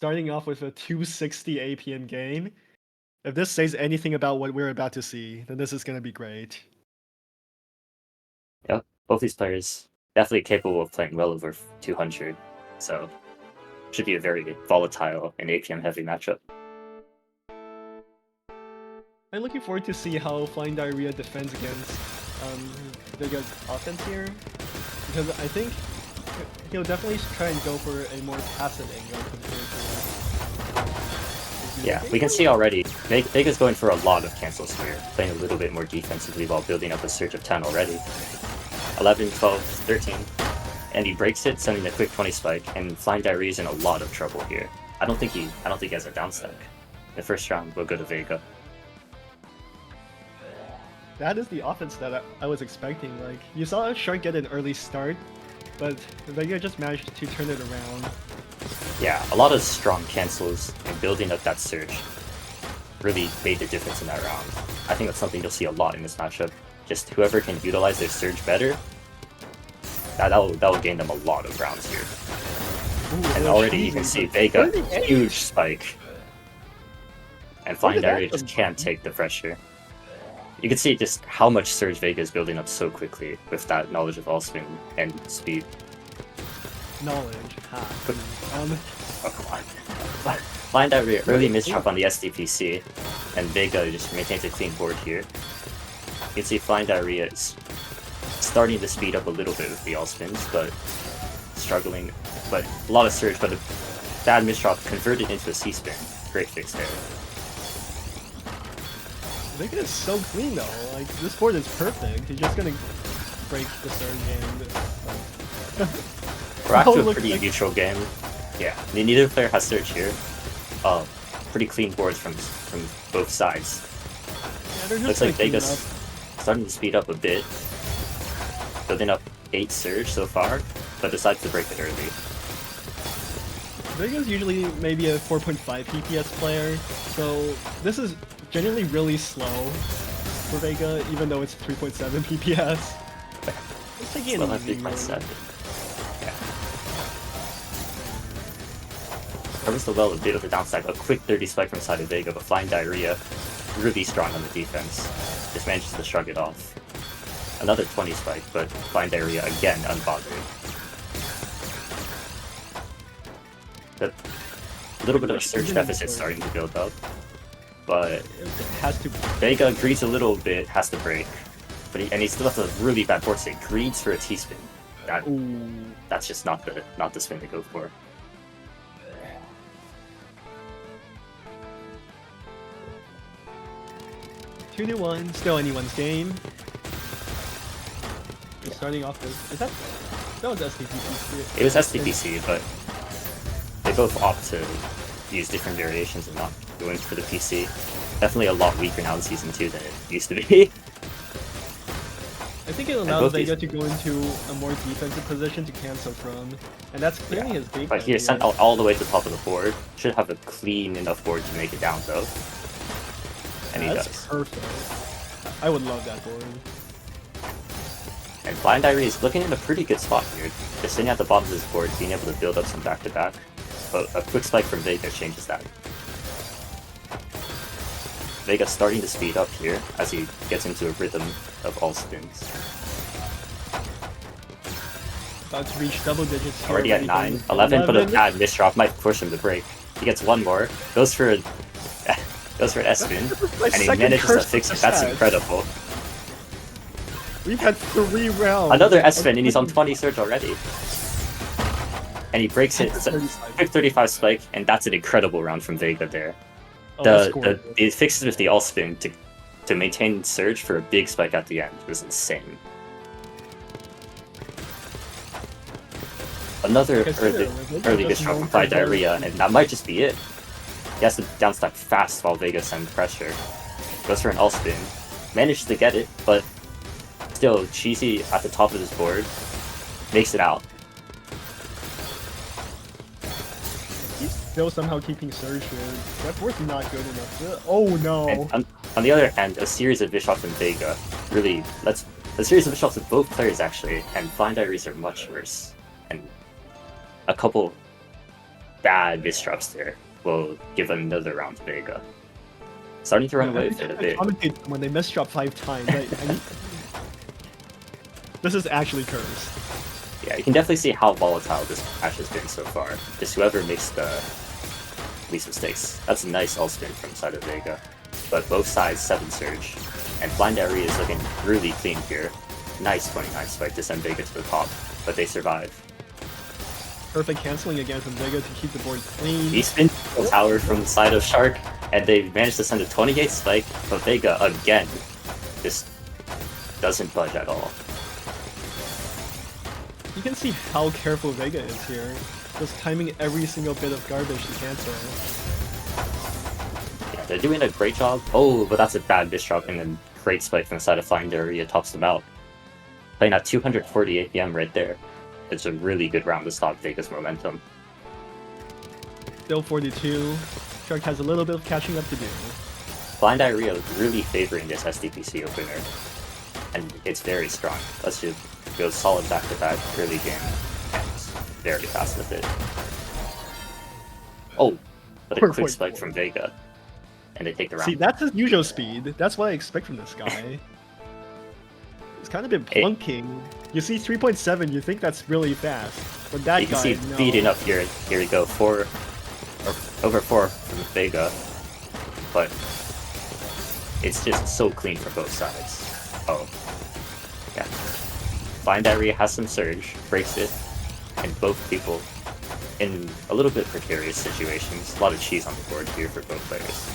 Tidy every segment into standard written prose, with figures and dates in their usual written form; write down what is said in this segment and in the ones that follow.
starting off with a 260 APM gain. If this says anything about what we're about to see, then this is going to be great. Yep, both these players definitely capable of playing well over 200, so should be a very volatile and APM heavy matchup. I'm looking forward to see how FlyingDiarrhea defends against VEGA's offense here, because I think he'll definitely try and go for a more passive angle compared to... Yeah, we can see already, VEGA's going for a lot of cancels here, playing a little bit more defensively while building up a surge of 10 already. 11, 12, 13, and he breaks it, sending a quick 20 spike, and FlyingDiarrhea is in a lot of trouble here. I don't think he has a down stack. The first round will go to VEGA. That is the offense that I was expecting. Like, you saw Shark get an early start, but VEGA just managed to turn it around. Yeah, a lot of strong cancels and building up that surge really made the difference in that round. I think that's something you'll see a lot in this matchup. Just whoever can utilize their surge better, that will gain them a lot of rounds here. Ooh, and already you can see VEGA, huge spike. And FlyingDiarrhea just can't take the pressure. You can see just how much surge VEGA is building up so quickly with that knowledge of all spin and speed. Knowledge, oh, come on. FlyingDiarrhea early misdrop on the SDPC, and VEGA just maintains a clean board here. You can see FlyingDiarrhea is starting to speed up a little bit with the all spins, but struggling. But a lot of surge, but a bad misdrop converted into a C spin. Great fix there. VEGA is so clean though. Like, this board is perfect. He's just gonna break the surge and. We're actually a pretty neutral game. Yeah, neither player has surge here. Pretty clean boards from both sides. Yeah, looks like VEGA's starting to speed up a bit, building up 8 surge so far, but decides to break it early. VEGA's usually maybe a 4.5 PPS player, so this is generally really slow for VEGA, even though it's 3.7 PPS. It's taking it easy. 3.7. Yeah. Covers the well a bit with the downside, a quick 30 spike from side of VEGA, but FlyingDiarrhea really strong on the defense. Just manages to shrug it off. Another 20 spike, but FlyingDiarrhea again unbothered. A little bit of a surge deficit starting to build up, but VEGA greeds a little bit, has to break, but he still has a really bad board state. Greeds for a T-spin. That's just not the spin to go for. Two to one, still anyone's game. We're starting off with that was SDPC. It was SDPC, but they both opt to use different variations and not going for the PC. Definitely a lot weaker now in Season 2 than it used to be. I think it allows VEGA to go into a more defensive position to cancel from, and that's clearly his big. But here, sent out all the way to the top of the board. Should have a clean enough board to make it down, though. And he does. Perfect. I would love that board. And FlyingDiarrhea is looking in a pretty good spot here. Just sitting at the bottom of his board, being able to build up some back-to-back. But a quick spike from VEGA changes that. VEGA starting to speed up here as he gets into a rhythm of all spins. About to reach double digits. Already at 9, 11, but a bad misdrop might force him to break. He gets one more, goes for an S-spin, and he manages to fix it. That's incredible. We've had 3 rounds. Another S-spin, and he's on 20 surge already. And he breaks it, quick 35 spike, and that's an incredible round from VEGA there. The fixes with the all spin to maintain surge for a big spike at the end was insane. Another early misdrop from FlyingDiarrhea, and that might just be it. He has to downstack fast while VEGA sends pressure. Goes for an all spin, manages to get it, but still cheesy at the top of his board. Makes it out. Still somehow keeping surge here. That board's not good enough. Oh no! And on the other hand, a series of Bishops from VEGA really a series of Bishops of both players actually, and FlyingDiarrheas are much worse. And a couple bad misdrops there will give another round to VEGA. Starting to run away with it a bit. When they misdrop 5 times, this is actually cursed. Yeah, you can definitely see how volatile this match has been so far. Just whoever makes the least mistakes. That's a nice all spin from the side of VEGA. But both sides 7 surge. And FlyingDiarrhea is looking really clean here. Nice 29 spike to send VEGA to the top, but they survive. Perfect canceling again from VEGA to keep the board clean. He spins the tower from the side of Shark, and they managed to send a 28 spike, but VEGA again just doesn't budge at all. You can see how careful VEGA is here. Just timing every single bit of garbage to cancel. Yeah, they're doing a great job. Oh, but that's a bad misdrop and a great spike from the side of FlyingDiarrhea tops them out. Playing at 240 APM right there. It's a really good round to stop VEGA's momentum. Still 42. Shark has a little bit of catching up to do. FlyingDiarrhea really favoring this SDPC opener. And it's very strong. Let's just go solid back-to-back early game. And very fast with it. Oh, but a quick spike from VEGA. And they take the round. See, that's his usual speed. That's what I expect from this guy. He's kind of been plunking. You see 3.7, you think that's really fast. But that you guy, can see speeding up here. Here we go. Over 4 from VEGA. But it's just so clean from both sides. Oh. Yeah. FlyingDiarrhea has some surge, breaks it, and both people in a little bit precarious situations. A lot of cheese on the board here for both players.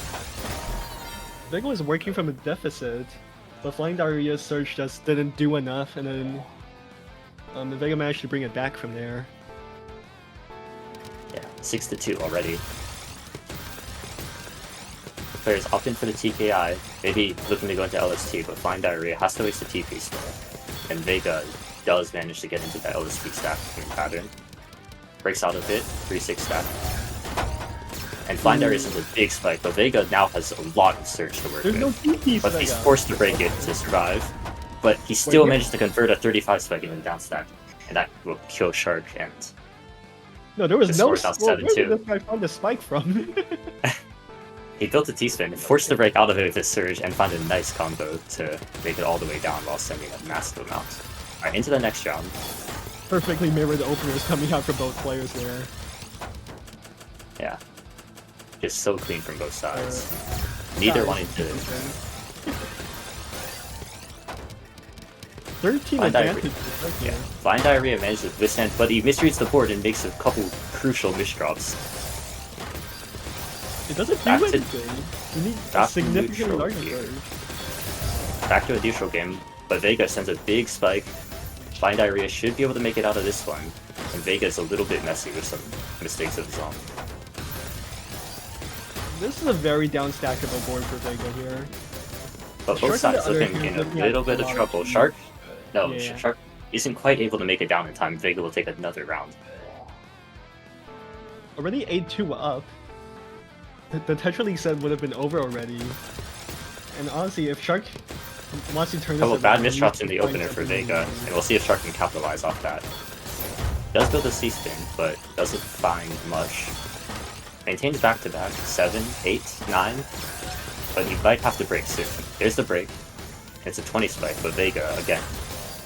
VEGA was working from a deficit, but FlyingDiarrhea's surge just didn't do enough, and then VEGA managed to bring it back from there. Yeah, 6-2 already. Players opt in for the TKI, maybe looking to go into LST, but FlyingDiarrhea has to waste the TP still. And VEGA does manage to get into that LST stack pattern. Breaks out of it, 3-6 stack. And FlyingDiarrhea sends a big spike, but VEGA now has a lot of surge to work with. No TPs, but he's forced to break it to survive. But he still managed to convert a 35 spike in the down stack. And that will kill Shark and... No, there was no... Where did this guy find the spike from? He built a T-spin, forced to break out of it with his surge, and found a nice combo to make it all the way down while sending a massive amount. Alright, into the next round. Perfectly mirrored openers coming out for both players there. Yeah. Just so clean from both sides. Neither wanting to... 13 advantage. Yeah, FlyingDiarrhea managed to withstand, but he misreads the board and makes a couple crucial misdrops. It doesn't do anything. You need a significantly larger surge. Back to a neutral game, but VEGA sends a big spike. FlyingDiarrhea should be able to make it out of this one, and VEGA is a little bit messy with some mistakes of his own. This is a very downstackable board for VEGA here. But both sides looking in a little bit of trouble. Shark? No, yeah. Shark isn't quite able to make it down in time. VEGA will take another round. Already 8-2 up. The Tetra League set would have been over already. And honestly, if Shark wants to turn this around... bad misdrops in the opener for VEGA, and we'll see if Shark can capitalize off that. Does build a C-spin, but doesn't find much. Maintains back-to-back, 7, 8, 9, but you might have to break soon. There's the break. It's a 20 spike, but VEGA, again,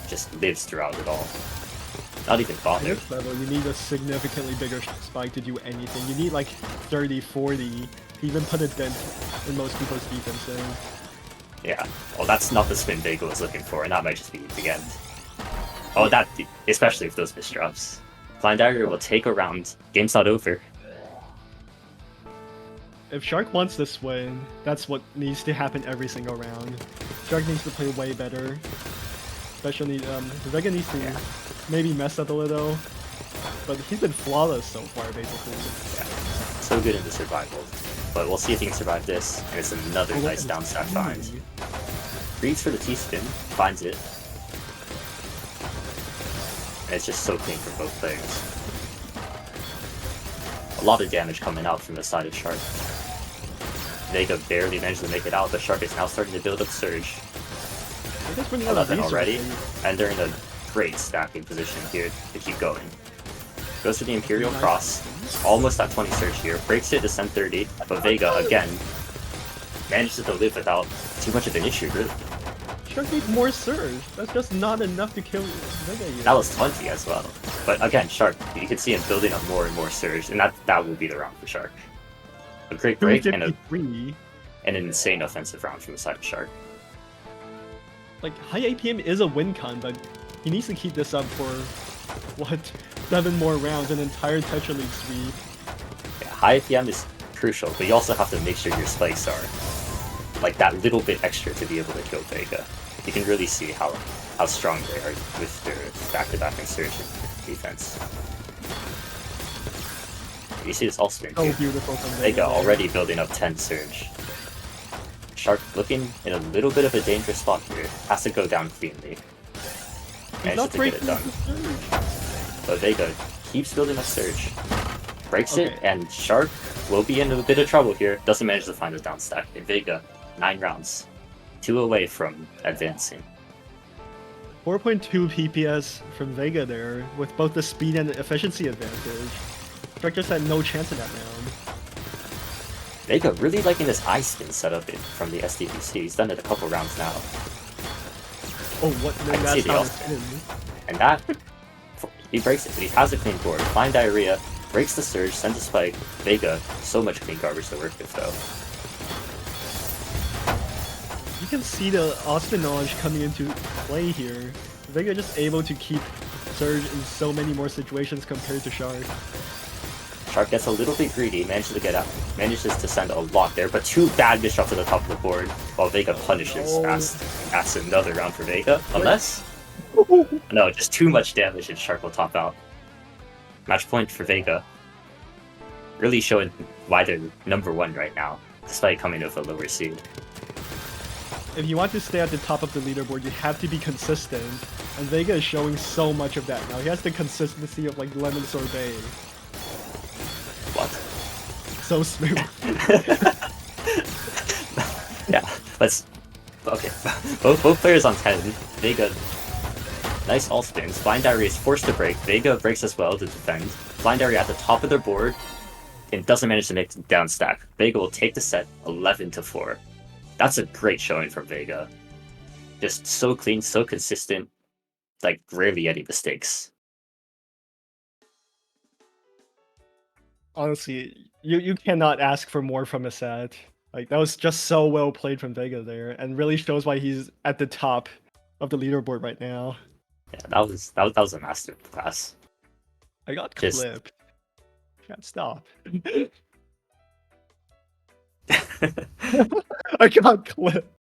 just lives throughout it all. Not even bothered. At this level, you need a significantly bigger spike to do anything. You need like 30, 40 to even put a dent in most people's defenses. Yeah, well that's not the spin VEGA was looking for, and that might just be the end. Oh, that, especially with those misdrops. FlyingDiarrhea will take a round. Game's not over. If Shark wants this win, that's what needs to happen every single round. Shark needs to play way better. Especially, VEGA needs to maybe mess up a little, but he's been flawless so far, basically. Yeah, so good in the survival. But we'll see if he can survive this, and it's another nice downstack find. Reads for the T-spin, finds it. And it's just so clean for both players. A lot of damage coming out from the side of Shark. VEGA barely managed to make it out, but Shark is now starting to build up surge. 11 already, and they're in a great stacking position here to keep going. Goes for the Imperial Cross. Almost at 20 surge here. Breaks it to send 30. But Vega, again, manages to live without too much of an issue, really. Shark needs more surge. That's just not enough to kill Vega yet. That was 20 as well. But again, Shark, you can see him building up more and more surge, and that will be the round for Shark. A great break and an insane offensive round from the side of Shark. Like, high APM is a win con, but he needs to keep this up for, what, 7 more rounds, an entire Tetra League sweep. Yeah, high APM is crucial, but you also have to make sure your spikes are like that little bit extra to be able to kill Vega. You can really see how strong they are with their back-to-back insurgent defense. You see this also in here. Beautiful from Vega already building up 10 surge. Shark looking in a little bit of a dangerous spot here. Has to go down cleanly. Manages to get it done. But Vega keeps building up surge. Breaks it, and Shark will be in a bit of trouble here. Doesn't manage to find the down stack. And Vega, 9 rounds. 2 away from advancing. 4.2 PPS from Vega there, with both the speed and efficiency advantage. Shark just had no chance in that round. Vega really liking this eye spin setup from the SDVC. He's done it a couple rounds now. Oh, what? No, that's not a spin. And that, he breaks it, but he has a clean board. FlyingDiarrhea breaks the surge, sends a spike. Vega, so much clean garbage to work with though. You can see the espionage coming into play here. Vega just able to keep surge in so many more situations compared to Shark. Shark gets a little bit greedy, manages to get out, manages to send a lot there, but 2 bad misdrops to the top of the board, while Vega punishes fast. That's another round for Vega, unless... No, just too much damage and Shark will top out. Match point for Vega. Really showing why they're #1 right now, despite coming with a lower seed. If you want to stay at the top of the leaderboard, you have to be consistent, and Vega is showing so much of that now. He has the consistency of like lemon sorbet. What? So smooth. Yeah, let's... Okay, both players on 10. Vega, nice all spins. FlyingDiarrhea is forced to break. Vega breaks as well to defend. FlyingDiarrhea at the top of their board and doesn't manage to make the down stack. Vega will take the set 11-4. That's a great showing from Vega. Just so clean, so consistent, like rarely any mistakes. Honestly, you cannot ask for more from a set. Like, that was just so well played from Vega there, and really shows why he's at the top of the leaderboard right now. Yeah, that was a masterclass. I got clipped. Can't stop. I got clipped.